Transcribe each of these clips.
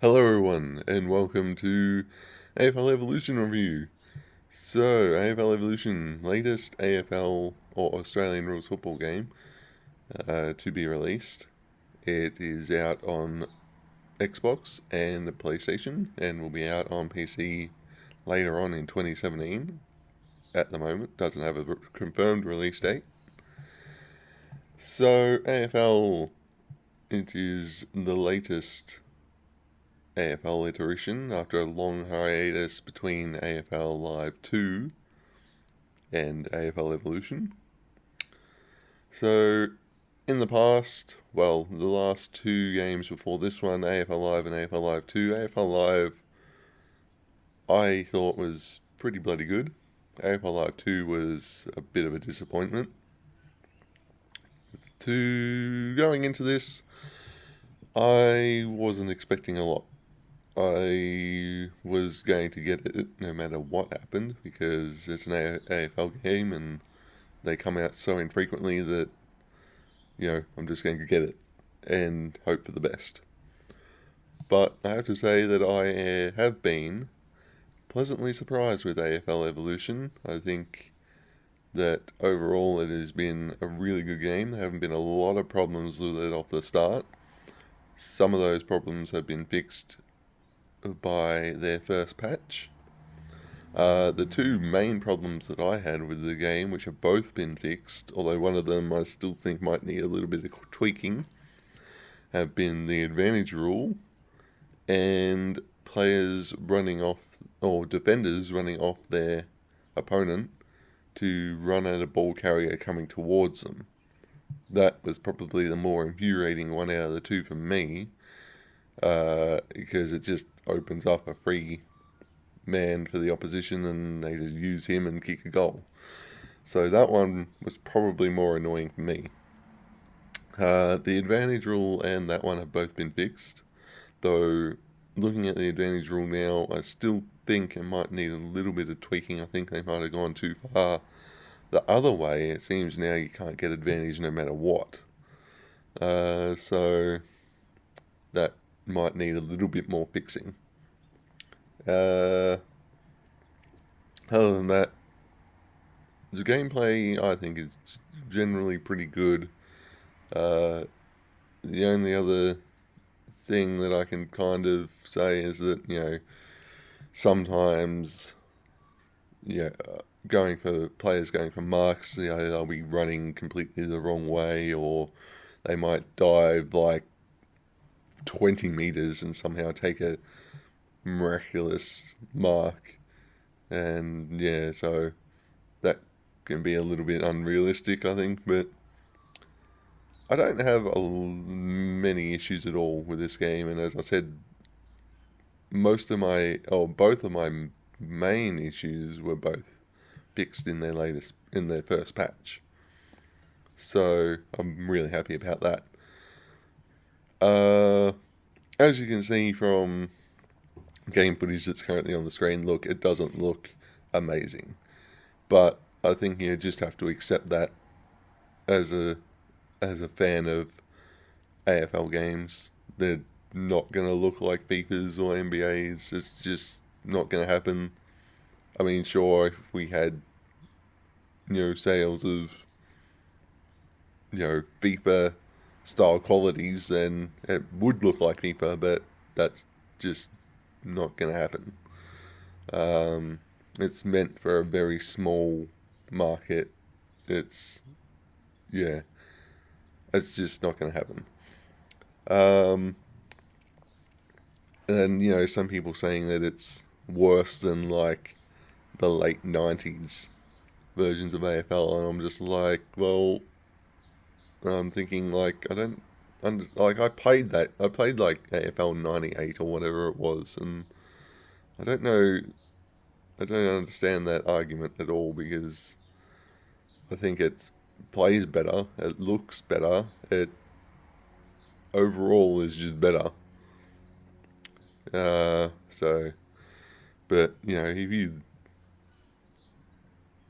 Hello everyone, and welcome to AFL Evolution Review. So, AFL Evolution, latest AFL or Australian Rules Football game to be released. It is out on Xbox and PlayStation, and will be out on PC later on in 2017. At the moment, doesn't have a confirmed release date. So, AFL, it is the latest AFL iteration after a long hiatus between AFL Live 2 and AFL Evolution. So, in the past, well, the last two games before this one, AFL Live and AFL Live 2, AFL Live I thought was pretty bloody good. AFL Live 2 was a bit of a disappointment. Going into this, I wasn't expecting a lot. I was going to get it no matter what happened because it's an AFL game and they come out so infrequently that, I'm just going to get it and hope for the best. But I have to say that I have been pleasantly surprised with AFL Evolution. I think that overall it has been a really good game. There haven't been a lot of problems with it off the start. Some of those problems have been fixed by their first patch. The two main problems that I had with the game, which have both been fixed, although one of them I still think might need a little bit of tweaking, have been the advantage rule and players running off, or defenders running off their opponent to run at a ball carrier coming towards them. That was probably the more infuriating one out of the two for me, because it just opens up a free man for the opposition and they just use him and kick a goal. So that one was probably more annoying for me. The advantage rule and that one have both been fixed, though looking at the advantage rule now, I still think it might need a little bit of tweaking. I think they might have gone too far the other way. It seems now you can't get advantage no matter what. So that might need a little bit more fixing. Other than that, the gameplay I think is generally pretty good. The only other thing that I can kind of say is that, sometimes, players going for marks, they'll be running completely the wrong way, or they might dive like 20 meters and somehow take a miraculous mark. And so that can be a little bit unrealistic, I think, but I don't have many issues at all with this game. And as I said, both of my main issues were both fixed in their first patch. So I'm really happy about that. As you can see from game footage that's currently on the screen, look, it doesn't look amazing. But I think you just have to accept that as a fan of AFL games. They're not going to look like FIFAs or NBAs. It's just not going to happen. I mean, sure, if we had, sales of, FIFA style qualities, then it would look like FIFA, but that's just not going to happen. It's meant for a very small market. It's just not going to happen. And some people saying that it's worse than like the late 90s versions of AFL, and I'm just like, well, I'm thinking like I played like AFL 98 or whatever it was, and I don't understand that argument at all, because I think it plays better, it looks better, it overall is just better. But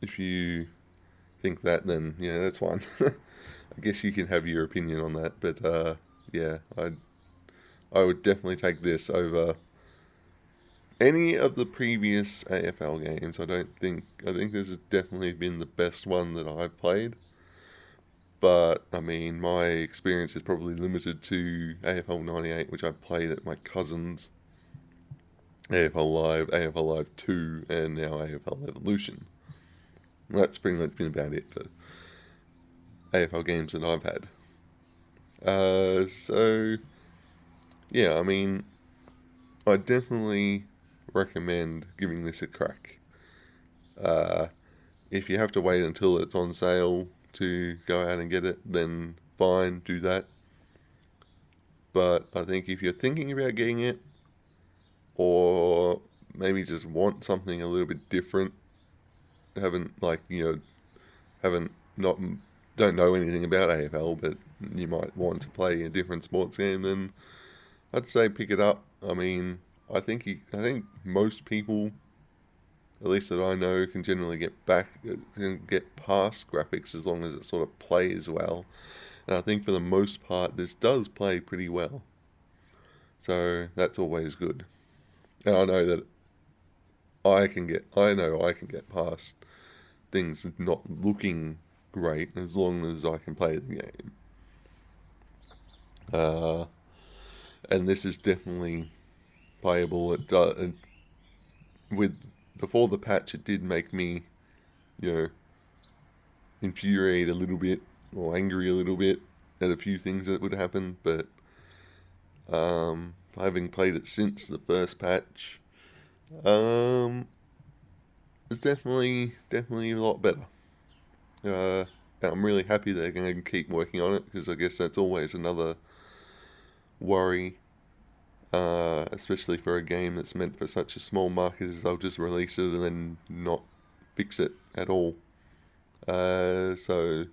if you think that, then that's fine. I guess you can have your opinion on that, but I I would definitely take this over any of the previous AFL games. I think this has definitely been the best one that I've played. But, I mean, my experience is probably limited to AFL 98, which I played at my cousin's, AFL Live, AFL Live 2, and now AFL Evolution. That's pretty much been about it for AFL games that I've had. So, yeah, I mean, I definitely recommend giving this a crack. If you have to wait until it's on sale to go out and get it, then fine, do that. But I think if you're thinking about getting it, or maybe just want something a little bit different, haven't not don't know anything about AFL, but you might want to play a different sports game, then I'd say pick it up. I mean, I think most people, at least that I know, can generally get past graphics as long as it sort of plays well. And I think for the most part, this does play pretty well. So that's always good. And I know that I know I can get past things not looking great as long as I can play the game. And this is definitely playable. Before the patch, it did make me, infuriate a little bit or angry a little bit at a few things that would happen. But having played it since the first patch, it's definitely a lot better. And I'm really happy they're going to keep working on it, because I guess that's always another worry, especially for a game that's meant for such a small market, is they'll just release it and then not fix it at all. So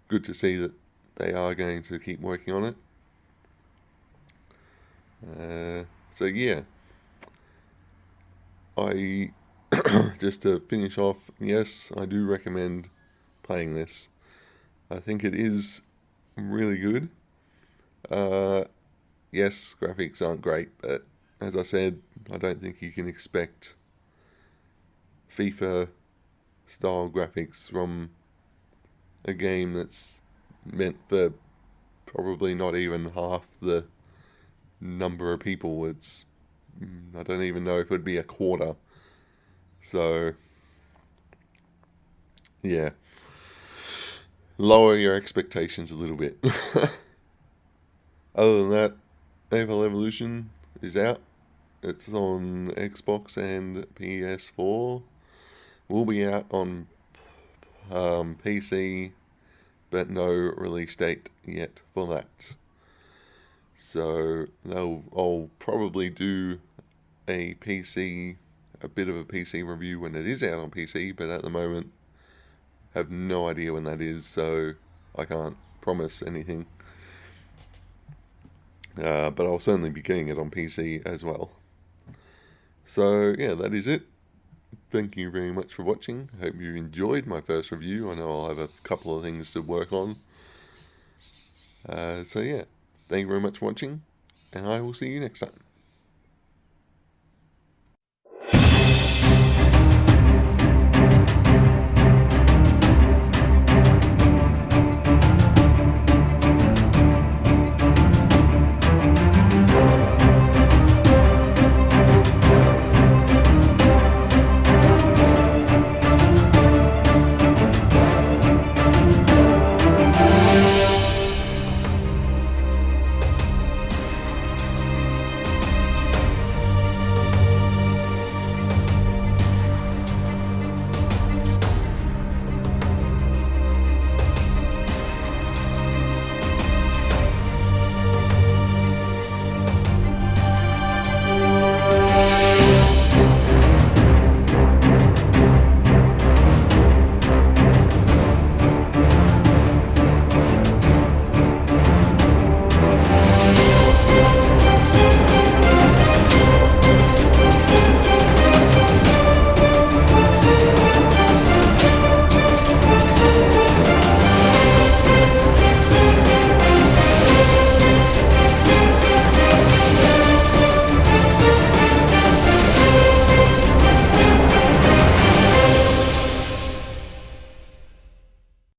good to see that they are going to keep working on it. So yeah, I just to finish off, yes, I do recommend playing this. I think it is really good. Yes, graphics aren't great, but as I said, I don't think you can expect FIFA style graphics from a game that's meant for probably not even half the number of people. I don't even know if it would be a quarter. So, yeah, lower your expectations a little bit. Other than that, AFL Evolution is out. It's on Xbox and PS4. Will be out on PC, but no release date yet for that. So I'll probably do a bit of a PC review when it is out on PC, but at the moment have no idea when that is, so I can't promise anything. But I'll certainly be getting it on PC as well. So yeah, that is it. Thank you very much for watching. I hope you enjoyed my first review. I know I'll have a couple of things to work on. So yeah, thank you very much for watching, and I will see you next time.